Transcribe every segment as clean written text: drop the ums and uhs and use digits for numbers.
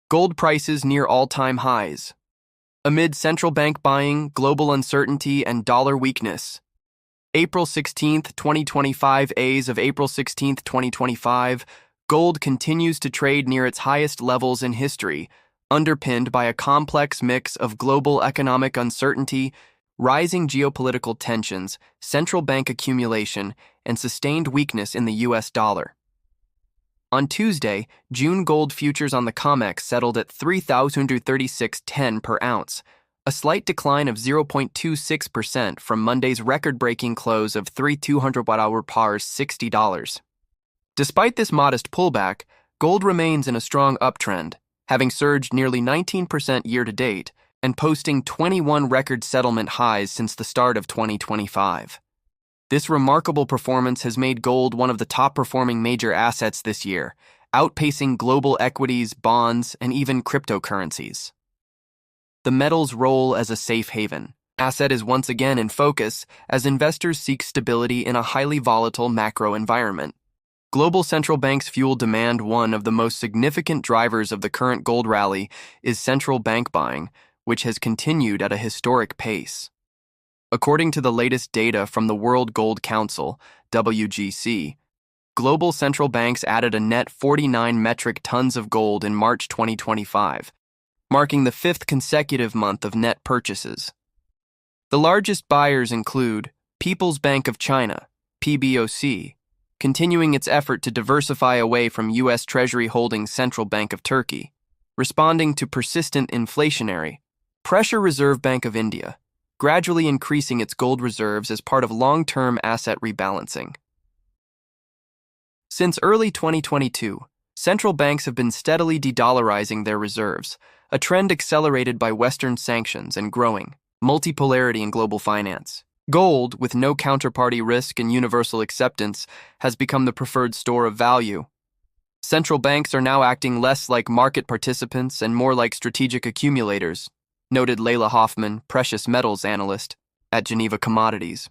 Gold prices near all-time highs. Amid central bank buying, global uncertainty, and dollar weakness. April 16, 2025 As of April 16, 2025, gold continues to trade near its highest levels in history, underpinned by a complex mix of global economic uncertainty, rising geopolitical tensions, central bank accumulation, and sustained weakness in the US dollar. On Tuesday, June gold futures on the COMEX settled at $3,236.10 per ounce, a slight decline of 0.26% from Monday's record-breaking close of $3,200 pars $60. Despite this modest pullback, gold remains in a strong uptrend, having surged nearly 19% year-to-date and posting 21 record settlement highs since the start of 2025. This remarkable performance has made gold one of the top-performing major assets this year, outpacing global equities, bonds, and even cryptocurrencies. The metal's role as a safe haven asset is once again in focus as investors seek stability in a highly volatile macro environment. Global central banks fuel demand. One of the most significant drivers of the current gold rally is central bank buying, which has continued at a historic pace. According to the latest data from the World Gold Council, WGC, global central banks added a net 49 metric tons of gold in March 2025, marking the fifth consecutive month of net purchases. The largest buyers include People's Bank of China, PBOC, continuing its effort to diversify away from U.S. Treasury holdings. Central Bank of Turkey, responding to persistent inflationary pressure. Reserve Bank of India, gradually increasing its gold reserves as part of long-term asset rebalancing. Since early 2022, central banks have been steadily de-dollarizing their reserves, a trend accelerated by Western sanctions and growing multipolarity in global finance. Gold, with no counterparty risk and universal acceptance, has become the preferred store of value. Central banks are now acting less like market participants and more like strategic accumulators, noted Layla Hoffman, precious metals analyst at Geneva Commodities.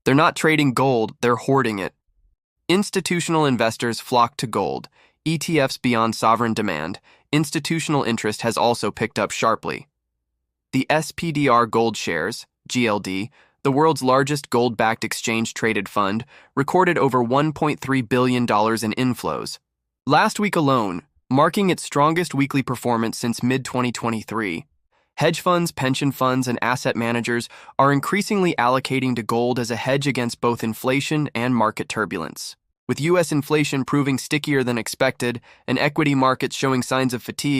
They're not trading gold, they're hoarding it. Institutional investors flock to gold, ETFs beyond sovereign demand. Institutional interest has also picked up sharply. The SPDR Gold Shares, GLD, the world's largest gold-backed exchange-traded fund, recorded over $1.3 billion in inflows last week alone, marking its strongest weekly performance since mid-2023. Hedge funds, pension funds, and asset managers are increasingly allocating to gold as a hedge against both inflation and market turbulence. With U.S. inflation proving stickier than expected and equity markets showing signs of fatigue,